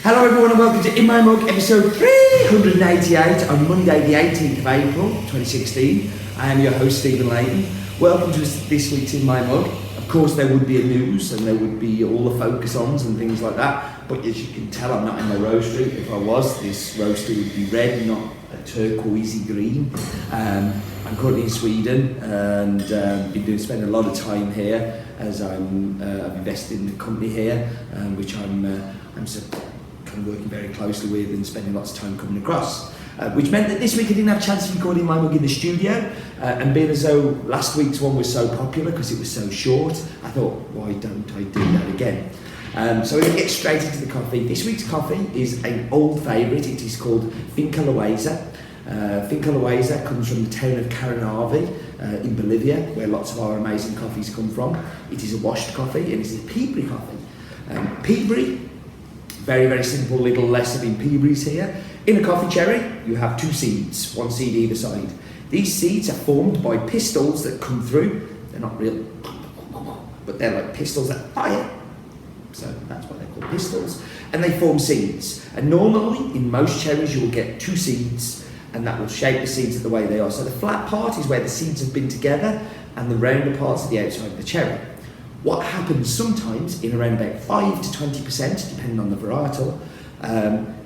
Hello everyone and welcome to In My Mug episode 388 on Monday the 18th of April 2016. I am your host Stephen Layton. Welcome to this week's In My Mug. Of course there would be a news and there would be all the focus-ons and things like that, but as you can tell I'm not in my roastery. If I was, this roastery would be red, not a turquoisey green. I'm currently in Sweden and spending a lot of time here as I've invested in the company here, which I'm kind of working very closely with and spending lots of time coming across. Which meant that this week I didn't have a chance to record In My Mug in the studio, and being as though last week's one was so popular because it was so short, I thought, why don't I do that again? So we're going to get straight into the coffee. This week's coffee is an old favourite. It is called Finca Loayza. Finca Loayza comes from the town of Caranavi in Bolivia, where lots of our amazing coffees come from. It is a washed coffee and it's a Peaberry coffee. Peaberry, very, very simple little lesson in Peaberries here. In a coffee cherry, you have two seeds, one seed either side. These seeds are formed by pistils that come through. They're not real, but they're like pistils that fire. So that's why they're called pistils. And they form seeds. And normally, in most cherries, you will get two seeds, and that will shape the seeds the way they are. So the flat part is where the seeds have been together, and the rounder parts are the outside of the cherry. What happens sometimes, in around about 5 to 20%, depending on the varietal,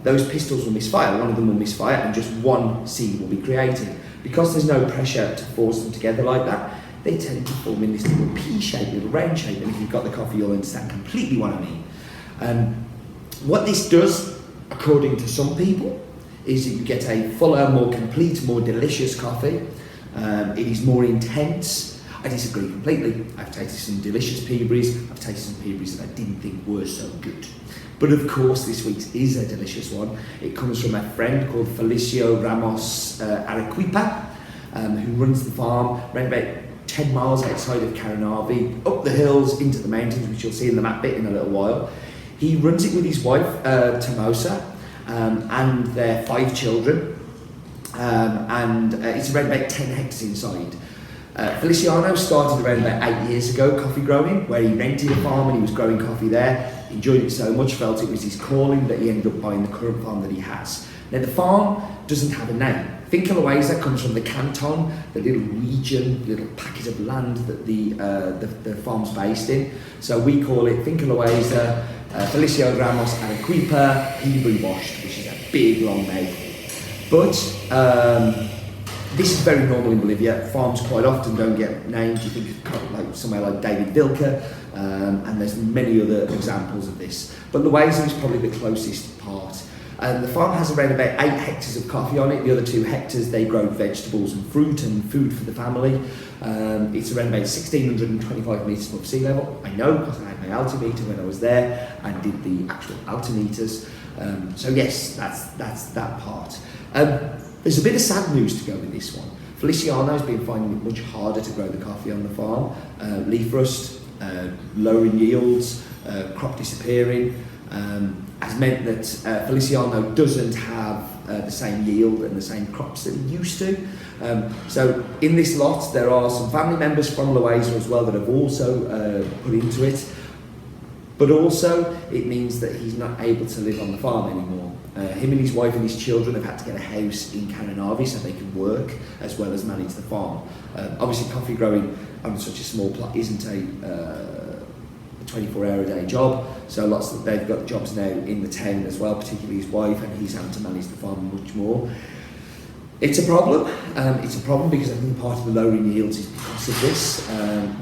those pistils will misfire. One of them will misfire and just one seed will be created. Because there's no pressure to force them together like that, they tend to form in this little pea shape, little round shape, and if you've got the coffee you'll understand completely what I mean. What this does, according to some people, is that you get a fuller, more complete, more delicious coffee. It is more intense. I disagree completely. I've tasted some delicious Peaberries. I've tasted some Peaberries that I didn't think were so good. But of course, this week's is a delicious one. It comes from a friend called Feliciano Ramos Arequipa, who runs the farm around about 10 miles outside of Caranavi, up the hills into the mountains, which you'll see in the map bit in a little while. He runs it with his wife, Tamosa, and their 5 children, and it's around about 10 hectares inside. Feliciano started around about 8 years ago coffee growing, where he rented a farm and he was growing coffee there, enjoyed it so much, felt it was his calling, that he ended up buying the current farm that he has. Now the farm doesn't have a name. Finca Loayza comes from the canton, the little region, little packet of land that the farm's based in. So we call it Finca Loayza, Feliciano Ramos Arequipa, Peaberry washed, which is a big long mouthful. But this is very normal in Bolivia. Farms quite often don't get named. You think of like somewhere like David Vilka, and there's many other examples of this. But Loayza is probably the closest part. The farm has around about 8 hectares of coffee on it. The other 2 hectares, they grow vegetables and fruit and food for the family. It's around about 1,625 metres above sea level. I know because I had my altimeter when I was there and did the actual altimeters. So yes, that's that part. There's a bit of sad news to go with this one. Feliciano's been finding it much harder to grow the coffee on the farm. Leaf rust, lowering yields, crop disappearing, has meant that Feliciano doesn't have the same yield and the same crops that he used to. So in this lot there are some family members from Loayza as well that have also put into it. But also it means that he's not able to live on the farm anymore. Him and his wife and his children have had to get a house in Caranavi so they can work as well as manage the farm. Obviously coffee growing on such a small plot isn't a 24-hour-a-day job, so they've got jobs now in the town as well, particularly his wife, and he's having to manage the farm much more. It's a problem. It's a problem because I think part of the lowering yields is because of this,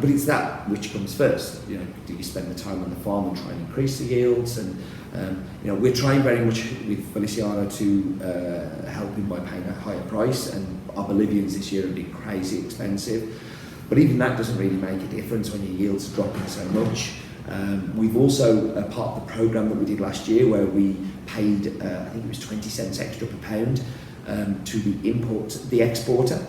but it's that which comes first. You know, do you spend the time on the farm and try and increase the yields? And we're trying very much with Feliciano to help him by paying a higher price, and our Bolivians this year have been crazy expensive. But even that doesn't really make a difference when your yields are dropping so much. We've also, part of the programme that we did last year, where we paid, I think it was 20 cents extra per pound to the exporter.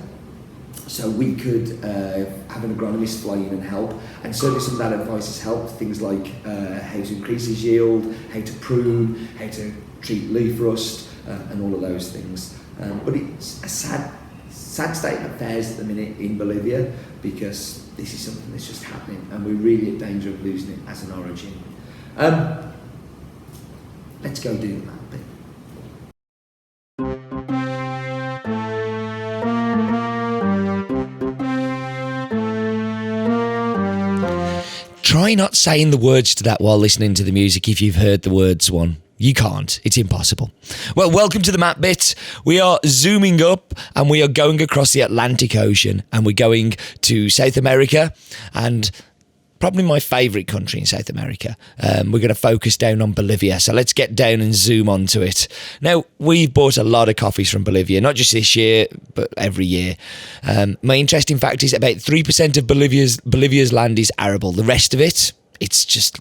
So we could have an agronomist fly in and help, and certainly some of that advice has helped. Things like how to increase his yield, how to prune, how to treat leaf rust, and all of those things. But it's a sad state of affairs at the minute in Bolivia, because this is something that's just happening and we're really in danger of losing it as an origin. let's go do the map bit. Try not saying the words to that while listening to the music if you've heard the words one. You can't. It's impossible. Well, welcome to the map bit. We are zooming up and we are going across the Atlantic Ocean and we're going to South America and probably my favourite country in South America. We're going to focus down on Bolivia. So let's get down and zoom onto it. Now, we've bought a lot of coffees from Bolivia, not just this year, but every year. My interesting fact is about 3% of Bolivia's land is arable. The rest of it, it's just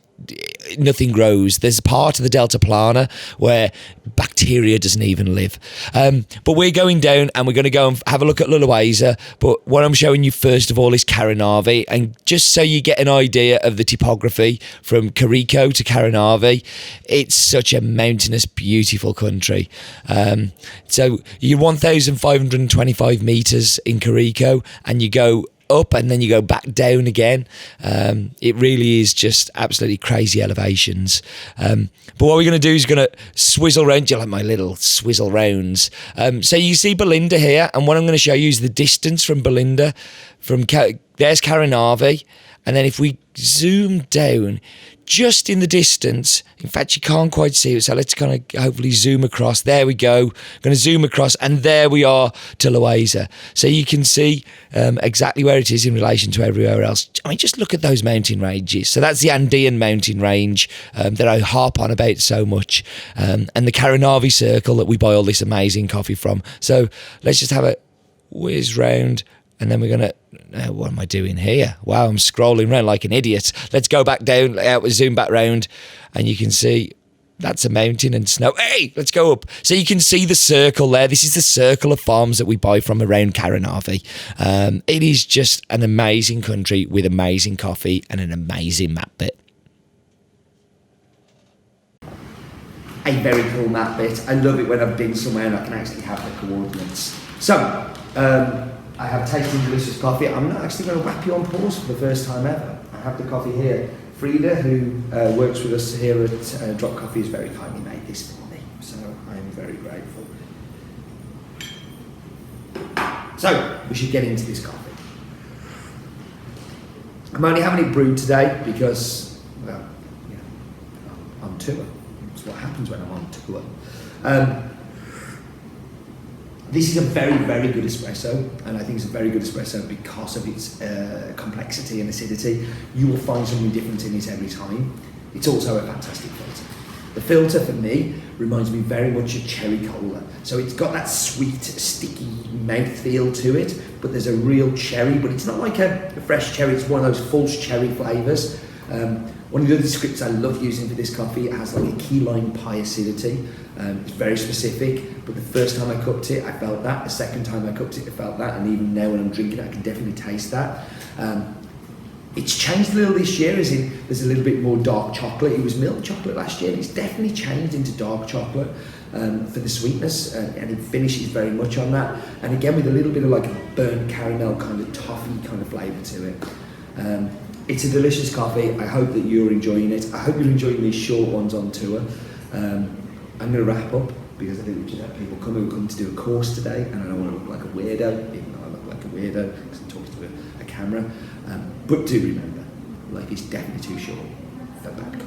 nothing grows. There's a part of the Delta Plana where bacteria doesn't even live. But we're going down and we're going to go and have a look at Loayza. But what I'm showing you first of all is Caranavi. And just so you get an idea of the topography from Carico to Caranavi, it's such a mountainous, beautiful country. So you're 1,525 metres in Carico and you go up and then you go back down again. It really is just absolutely crazy elevations. But what we're going to do is going to swizzle round. Do you like my little swizzle rounds? So you see Belinda here, and what I'm going to show you is the distance from Belinda. There's Caranavi, and then if we zoom down, just in the distance, in fact you can't quite see it, so let's kind of hopefully zoom across. There we go. Going to zoom across, and there we are to Loayza. So you can see exactly where it is in relation to everywhere else. I mean, just look at those mountain ranges. So that's the Andean mountain range that I harp on about so much, and the Caranavi circle that we buy all this amazing coffee from. So let's just have a whiz round. And then we're going to, what am I doing here? Wow, I'm scrolling around like an idiot. Let's go back down, zoom back round, and you can see that's a mountain and snow. Hey, let's go up. So you can see the circle there. This is the circle of farms that we buy from around Caranavi. It is just an amazing country with amazing coffee and an amazing map bit. A very cool map bit. I love it when I've been somewhere and I can actually have the coordinates. So, I have tasted delicious coffee. I'm not actually going to wrap you on pause for the first time ever. I have the coffee here. Frida, who works with us here at Drop Coffee, has very kindly made this for me. So I'm very grateful. So we should get into this coffee. I'm only having it brewed today because, well, you know, I'm on tour. That's what happens when I'm on tour. This is a very, very good espresso, and I think it's a very good espresso because of its complexity and acidity. You will find something different in it every time. It's also a fantastic filter. The filter, for me, reminds me very much of cherry cola. So it's got that sweet, sticky mouthfeel to it, but there's a real cherry, but it's not like a fresh cherry, it's one of those false cherry flavours. One of the other scripts I love using for this coffee, it has like a key lime pie acidity. It's very specific, but the first time I cupped it, I felt that. The second time I cupped it, I felt that. And even now when I'm drinking it, I can definitely taste that. It's changed a little this year, as in there's a little bit more dark chocolate. It was milk chocolate last year, and it's definitely changed into dark chocolate for the sweetness, and it finishes very much on that. And again, with a little bit of like a burnt caramel kind of toffee kind of flavour to it. It's a delicious coffee. I hope that you're enjoying it. I hope you're enjoying these short ones on tour. I'm going to wrap up because I think we just have people who come to do a course today, and I don't want to look like a weirdo, even though I look like a weirdo because I'm talking to a camera. But do remember, life is definitely too short for bad coffee.